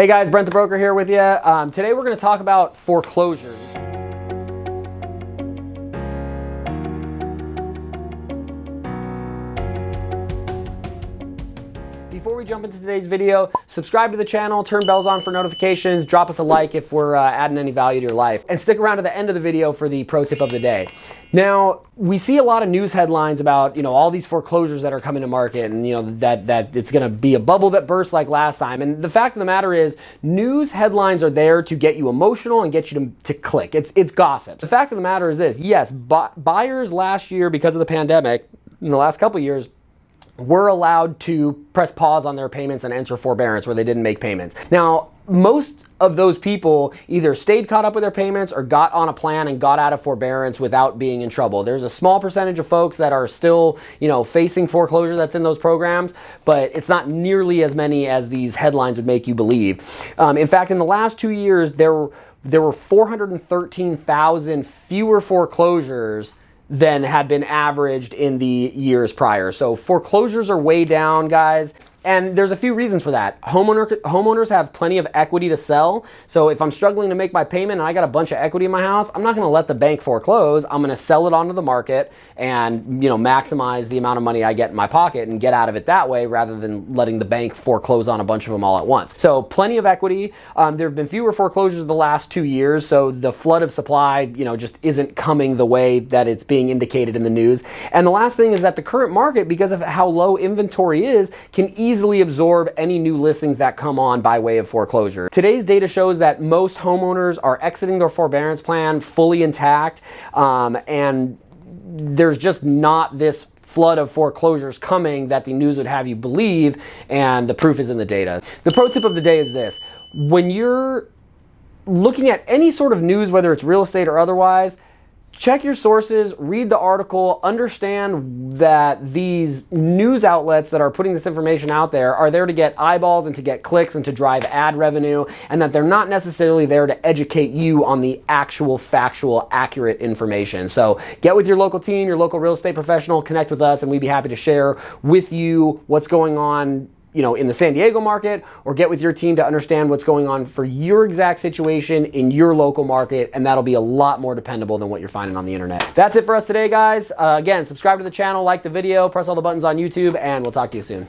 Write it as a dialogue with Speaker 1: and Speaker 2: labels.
Speaker 1: Hey guys, Brent the Broker here with you. Today we're going to talk about foreclosures. Before we jump into today's video, subscribe to the channel, turn bells on for notifications, drop us a like if we're adding any value to your life, and stick around to the end of the video for the pro tip of the day. Now, we see a lot of news headlines about, all these foreclosures that are coming to market, and that it's going to be a bubble that bursts like last time. And the fact of the matter is, news headlines are there to get you emotional and get you to click. It's gossip. The fact of the matter is this: yes, buyers last year, because of the pandemic, in the last couple of years, were allowed to press pause on their payments and enter forbearance where they didn't make payments. Now, most of those people either stayed caught up with their payments or got on a plan and got out of forbearance without being in trouble. There's a small percentage of folks that are still, facing foreclosure that's in those programs, but it's not nearly as many as these headlines would make you believe. In fact, in the last 2 years, there were 413,000 fewer foreclosures than had been averaged in the years prior. So foreclosures are way down, guys. And there's a few reasons for that. Homeowners have plenty of equity to sell. So if I'm struggling to make my payment and I got a bunch of equity in my house, I'm not going to let the bank foreclose. I'm going to sell it onto the market and, maximize the amount of money I get in my pocket and get out of it that way rather than letting the bank foreclose on a bunch of them all at once. So plenty of equity. There have been fewer foreclosures the last 2 years. So the flood of supply, just isn't coming the way that it's being indicated in the news. And the last thing is that the current market, because of how low inventory is, can easily absorb any new listings that come on by way of foreclosure. Today's data shows that most homeowners are exiting their forbearance plan fully intact, and there's just not this flood of foreclosures coming that the news would have you believe, and the proof is in the data. The pro tip of the day is this: when you're looking at any sort of news, whether it's real estate or otherwise, check your sources, read the article, understand that these news outlets that are putting this information out there are there to get eyeballs and to get clicks and to drive ad revenue, and that they're not necessarily there to educate you on the actual, factual, accurate information. So get with your local team, your local real estate professional, connect with us, and we'd be happy to share with you what's going on in the San Diego market, or get with your team to understand what's going on for your exact situation in your local market, and that'll be a lot more dependable than what you're finding on the internet. That's it for us today, guys. Again, subscribe to the channel, like the video, press all the buttons on YouTube, and we'll talk to you soon.